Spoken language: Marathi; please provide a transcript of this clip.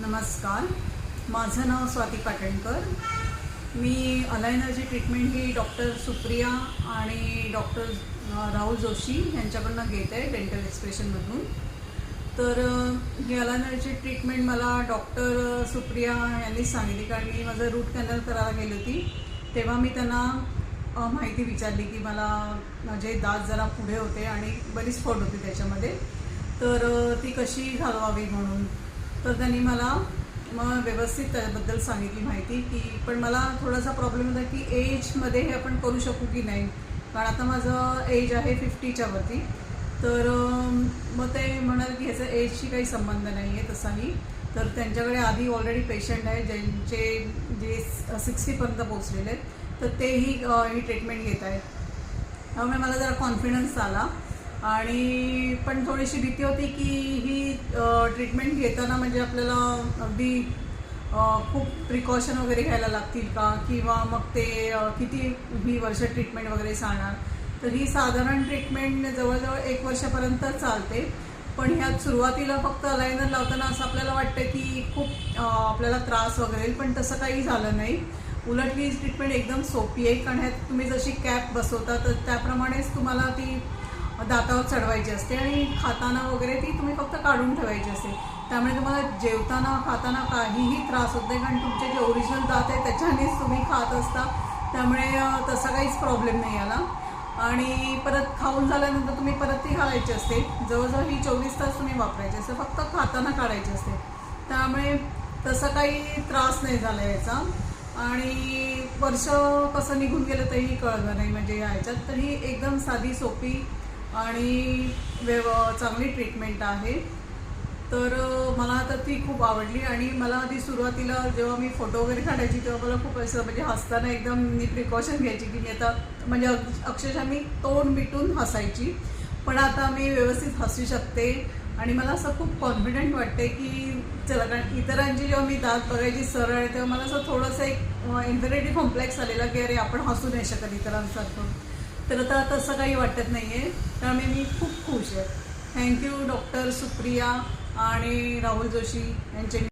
नमस्कार, माझं नाव स्वाती पाटणकर। मी अलायनरची ट्रीटमेंट ही डॉक्टर सुप्रिया आणि डॉक्टर राहुल जोशी यांच्याकडून घेत आहे, डेंटल एक्सप्रेशनमधून। तर ही अलायनरची ट्रीटमेंट मला डॉक्टर सुप्रिया यांनीच सांगितली, कारण मी माझं रूट कॅनल करायला गेली होती। तेव्हा मी त्यांना माहिती विचारली की मला माझे दात जरा पुढे होते आणि बरीच फट होती त्याच्यामध्ये, तर ती कशी घालवावी म्हणून। तर त्यांनी मला व्यवस्थित त्याबद्दल सांगितली माहिती की पण मला थोडासा प्रॉब्लेम होता की एजमध्ये हे आपण करू शकू की नाही, कारण आता माझं एज आहे 50च्या वरती। तर मग ते म्हणाले की ह्याचा एजशी काही संबंध नाही आहे तसाही। तर त्यांच्याकडे आधी ऑलरेडी पेशंट आहे जे 60पर्यंत पोचलेले आहेत, तर तेही ही ट्रीटमेंट घेत आहेत। त्यामुळे मला जरा कॉन्फिडन्स आला आणि पण थोडीशी भीती होती की ही ट्रीटमेंट घेताना म्हणजे आपल्याला अगदी खूप प्रिकॉशन वगैरे घ्यायला लागतील का, किंवा मग ते किती ही वर्ष ट्रीटमेंट वगैरे चालणार। तर ही साधारण ट्रीटमेंट जवळजवळ 1 वर्षापर्यंत चालते, पण ह्यात सुरुवातीला फक्त अलायनर लावताना असं आपल्याला वाटतं की खूप आपल्याला त्रास वगैरे, पण तसं काही झालं नाही। उलट ही ट्रीटमेंट एकदम सोपी आहे, कारण ह्यात तुम्ही जशी कॅप बसवता तर त्याप्रमाणेच तुम्हाला ती दातावर चढवायची असते आणि खाताना वगैरे ती तुम्ही फक्त काढून ठेवायची असते। त्यामुळे तुम्हाला जेवताना खाताना काहीही त्रास होत नाही, कारण तुमचे जे ओरिजिनल दात आहे त्याच्यानेच तुम्ही खात असता, त्यामुळे तसा काहीच प्रॉब्लेम नाही आला। आणि परत खाऊन झाल्यानंतर तुम्ही परत ती घालायची असते, जवळजवळ ही 24 तास तुम्ही वापरायची असते, फक्त खाताना काढायची असते। त्यामुळे तसा काही त्रास नाही झाला याचा, आणि वर्ष कसं निघून गेलं तरीही कळलं नाही म्हणजे याच्यात। तर ही एकदम साधी सोपी आणि चांगली ट्रीटमेंट आहे। तर मला आता ती खूप आवडली, आणि मला आधी सुरुवातीला जेव्हा मी फोटो वगैरे काढायची तेव्हा मला खूप असं म्हणजे हसताना एकदम मी प्रिकॉशन घ्यायची की मी आता म्हणजे अक्षरशः मी तोंड मिटून हसायची, पण आता मी व्यवस्थित हसू शकते आणि मला असं खूप कॉन्फिडंट वाटते की चला। कारण इतरांची जेव्हा मी दात बघायची सरळ आहे तेव्हा मला असं थोडंसं एक इन्फेरिटी कॉम्प्लेक्स आलेला की अरे आपण हसू नाही शकत इतरांसारखं, तर आता तसं काही वाटत नाही आहे। त्यामुळे मी खूप खुश आहे। थँक्यू डॉक्टर सुप्रिया आणि राहुल जोशी यांचे।